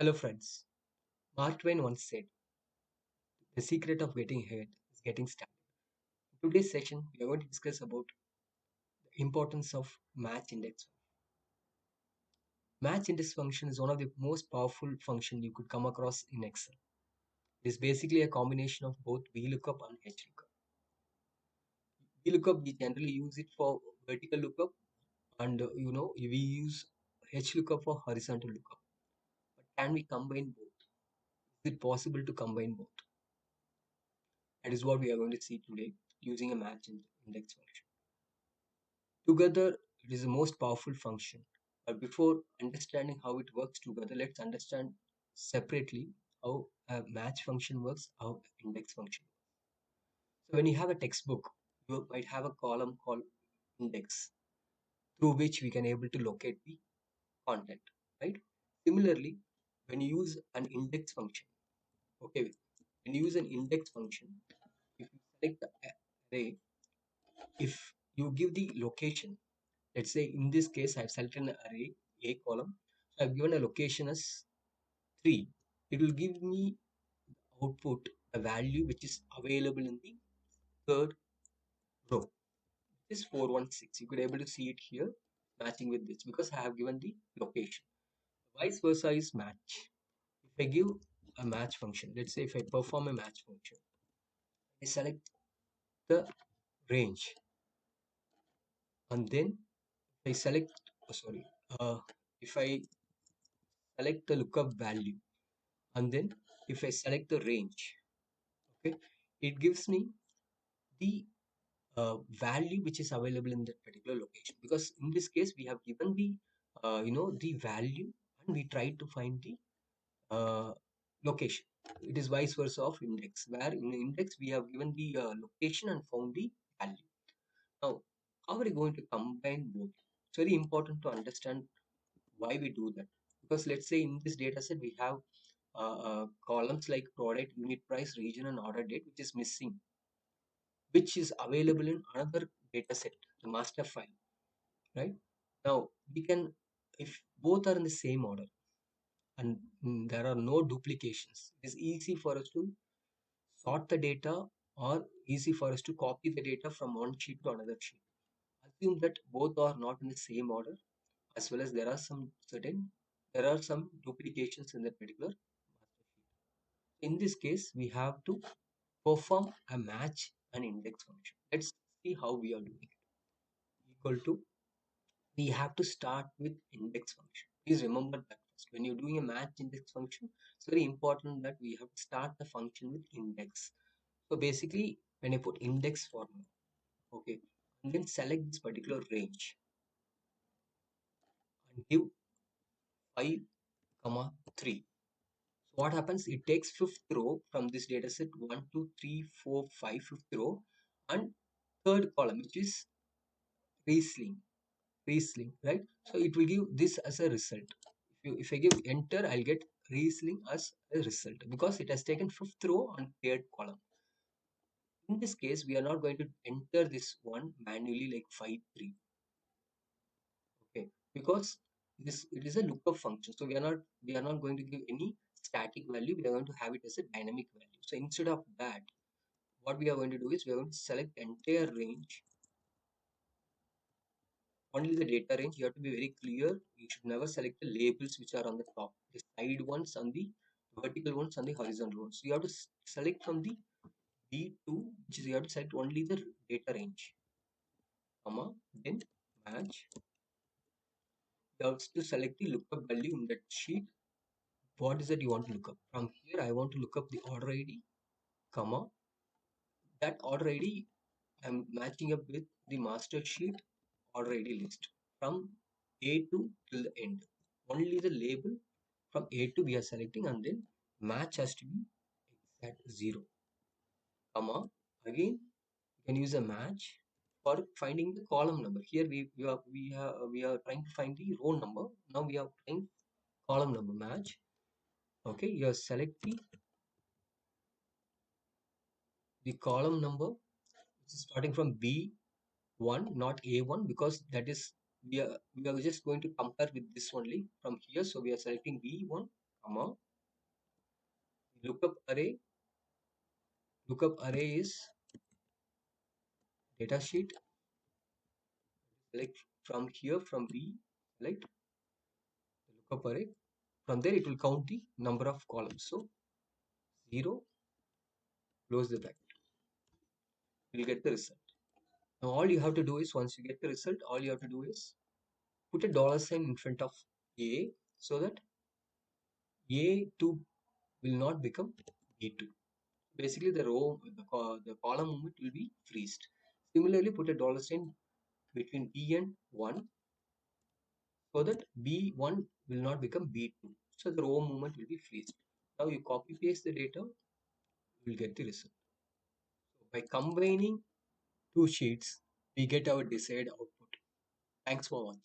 Hello friends. Mark Twain once said, the secret of getting ahead is getting started. In today's session, we are going to discuss about the importance of match index. Match index function is one of the most powerful function you could come across in Excel. It is basically a combination of both VLOOKUP and HLOOKUP. VLOOKUP, we generally use it for vertical lookup and we use HLOOKUP for horizontal lookup. But can we combine both? Is it possible to combine both? That is what we are going to see today using a match index function. Together, it is the most powerful function. But before understanding how it works together, let's understand separately how a match function works, how index function works. So when you have a textbook, you might have a column called index through which we can able to locate the content, right? Similarly, when you use an index function, okay, when you use an index function, if you select the array, if you give the location, let's say in this case I've selected an array A column, so I've given a location as 3. It will give me output a value which is available in the third row, which is 416. You could able to see it here matching with this because I have given the location. Vice versa is match. If I give a match function, let's say if I perform a match function, I select the range and then I select if I select the lookup value and then if I select the range, okay, it gives me the value which is available in that particular location, because in this case we have given the the value and we try to find the location. It is vice versa of index, where in the index we have given the location and found the value. Now how are we going to combine both? It's very important to understand why we do that, because let's say in this data set we have columns like product, unit price, region and order date, which is missing, which is available in another data set, the master file, right? Now we can, if both are in the same order and there are no duplications, it is easy for us to sort the data or easy for us to copy the data from one sheet to another sheet. Assume that both are not in the same order, as well as there are some duplications in that particular master sheet. In this case, we have to perform a match and index function. Let's see how we are doing it. Equal to, we have to start with index function. Please remember that first. When you're doing a match index function, it's very important that we have to start the function with index. So basically, when I put index formula, okay, and then select this particular range and give 5, 3. So what happens? It takes fifth row from this data set, 1, 2, 3, 4, 5, fifth row, and third column, which is Riesling, right? So it will give this as a result. If I give enter, I'll get Riesling as a result because it has taken fifth row and third column. In this case, we are not going to enter this one manually like 5, 3. Okay, because this, it is a lookup function, so we are not going to give any static value. We are going to have it as a dynamic value. So instead of that, what we are going to do is we are going to select entire range, only the data range. You have to be very clear. You should never select the labels which are on the top, the side ones and the vertical ones and the horizontal ones. So you have to select from the B2, which is you have to select only the data range, comma, then match. You have to select the lookup value in that sheet. What is that you want to look up? From here, I want to look up the order ID, comma. That order ID, I'm matching up with the master sheet order ID list from A2 till the end. Only the label from A2 we are selecting, and then match has to be exact 0, comma. Again, you can use a match for finding the column number. Here we are trying to find the row number. Now we are trying column number match. Okay, you are selecting the column number, which is starting from B1, not A1, because that is we are just going to compare with this only from here. So we are selecting B1 comma, lookup array. Lookup array is data sheet. Select from here, from B, select the lookup array. From there, it will count the number of columns. So 0, close the bracket. You'll get the result. Now all you have to do is, once you get the result, all you have to do is put a dollar sign in front of A so that A2 will not become B2. Basically, the column movement will be freezed. Similarly, put a dollar sign between B and 1 so that B1 will not become B2. So the row movement will be freezed. Now you copy paste the data, you will get the result. So by combining two sheets, we get our desired output. Thanks for watching.